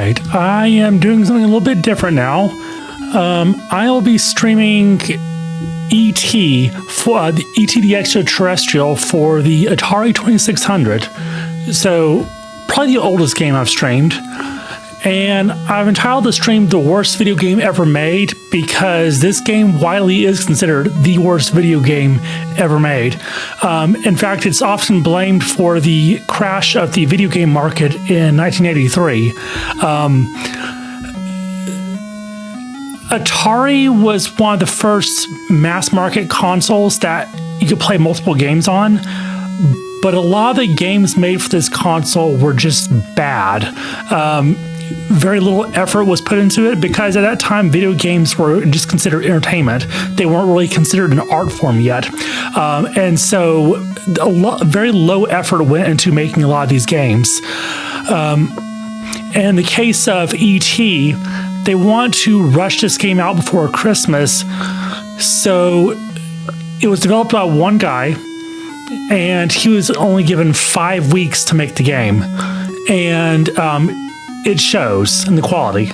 right, I am doing something a little bit different now. I'll be streaming E.T. for the E.T. the Extraterrestrial for the Atari 2600. So, probably the oldest game I've streamed. And I've entitled the stream The Worst Video Game Ever Made because this game widely is considered the worst video game ever made. In fact, it's often blamed for the crash of the video game market in 1983. Atari was one of the first mass market consoles that you could play multiple games on, but a lot of the games made for this console were just bad. Very little effort was put into it because at that time video games were just considered entertainment. They weren't really considered an art form yet. And so very low effort went into making a lot of these games. In the case of E.T., they want to rush this game out before Christmas. So it was developed by one guy, and he was only given 5 weeks to make the game. And it shows in the quality.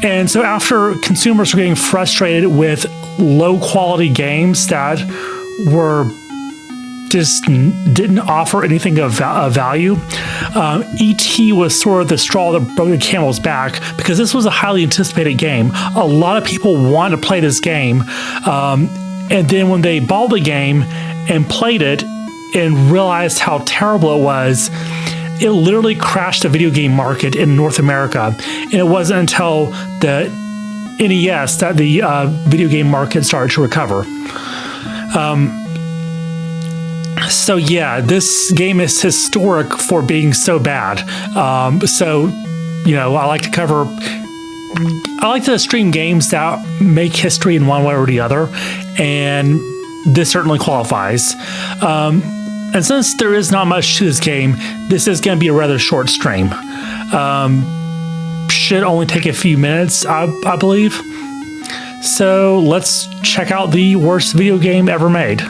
And so after consumers were getting frustrated with low quality games that were just didn't offer anything of value, E.T. was sort of the straw that broke the camel's back because this was a highly anticipated game. A lot of people wanted to play this game. And then when they bought the game and played it and realized how terrible it was, it literally crashed the video game market in North America. And it wasn't until the NES that the video game market started to recover. So yeah, this game is historic for being so bad. So, you know, I like to stream games that make history in one way or the other, and this certainly qualifies. And since there is not much to this game, this is going to be a rather short stream. Should only take a few minutes, I believe. So let's check out the worst video game ever made.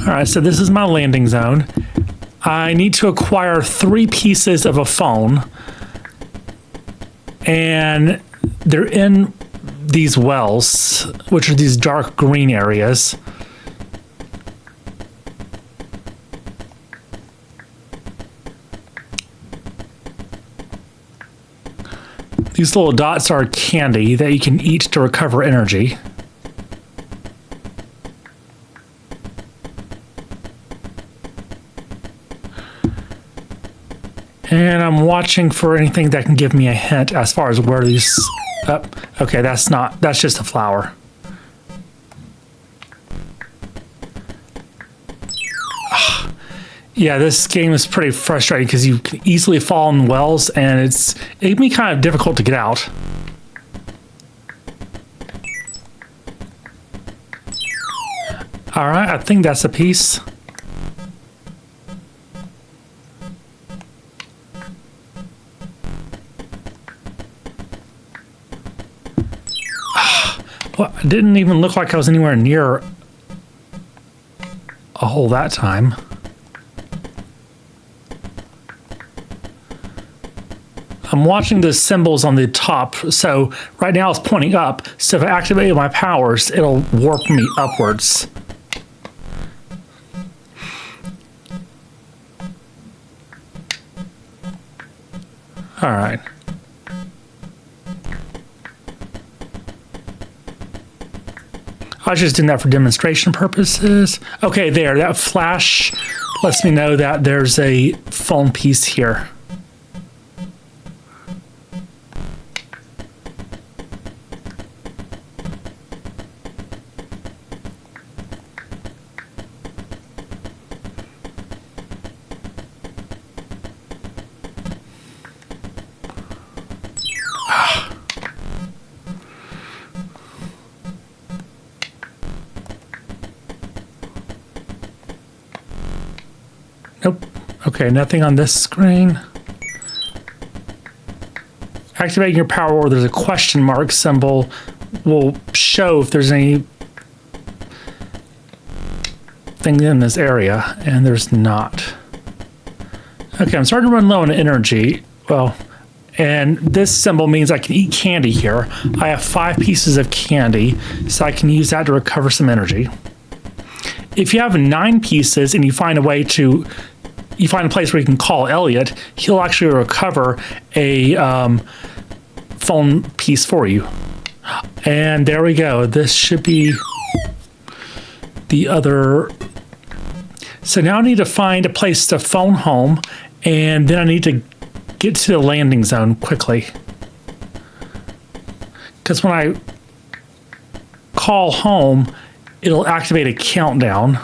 Alright, so this is my landing zone. I need to acquire 3 pieces of a phone. And they're in these wells, which are these dark green areas. These little dots are candy that you can eat to recover energy. And I'm watching for anything that can give me a hint as far as where these... Oh, okay, that's just a flower. Yeah, this game is pretty frustrating because you can easily fall in wells, and it can be kind of difficult to get out. All right, I think that's a piece. Well, it didn't even look like I was anywhere near a hole that time. I'm watching the symbols on the top, so right now it's pointing up, so if I activate my powers, it'll warp me upwards. All right. I was just doing that for demonstration purposes. Okay, there, that flash lets me know that there's a phone piece here. Nope. Okay, nothing on this screen. Activating your power, or there's a question mark symbol, will show if there's any thing in this area, and there's not. Okay, I'm starting to run low on energy. Well, and this symbol means I can eat candy here. I have 5 pieces of candy, so I can use that to recover some energy. If you have 9 pieces and you find a place where you can call Elliot, he'll actually recover a phone piece for you. And there we go. This should be the other. So now I need to find a place to phone home, and then I need to get to the landing zone quickly. Because when I call home, it'll activate a countdown.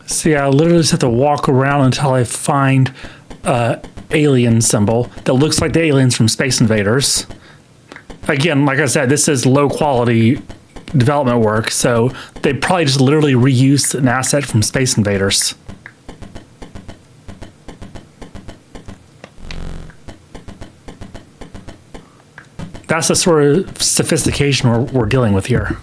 See, I literally just have to walk around until I find an alien symbol that looks like the aliens from Space Invaders. Again, like I said, this is low quality development work, so they probably just literally reused an asset from Space Invaders. That's the sort of sophistication we're dealing with here.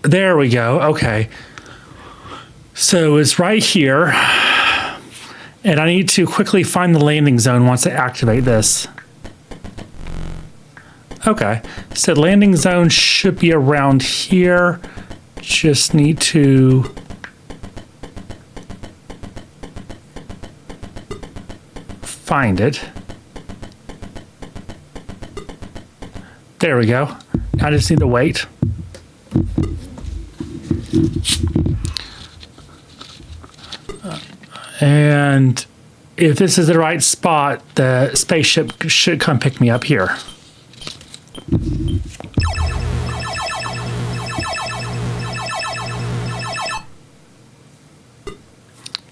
There we go. Okay. So it's right here. And I need to quickly find the landing zone once I activate this. Okay. So landing zone should be around here. Just need to find it. There we go. I just need to wait. And if this is the right spot, the spaceship should come pick me up here.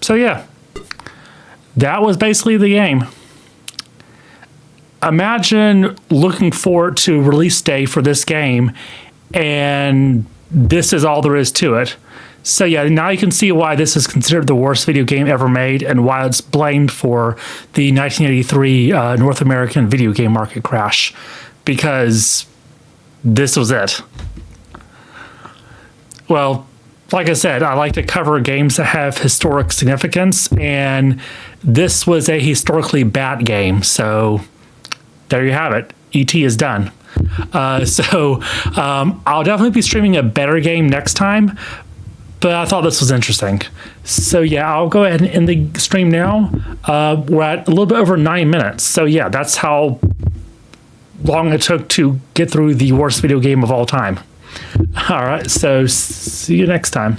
So yeah, that was basically the game. Imagine looking forward to release day for this game, and this is all there is to it. So yeah, now you can see why this is considered the worst video game ever made, and why it's blamed for the 1983 North American video game market crash, because this was it. Well, like I said, I like to cover games that have historic significance, and this was a historically bad game. So there you have it. E.T. is done. I'll definitely be streaming a better game next time, but I thought this was interesting. So yeah, I'll go ahead and end the stream now. We're at a little bit over 9 minutes. So yeah, that's how long it took to get through the worst video game of all time. All right, so see you next time.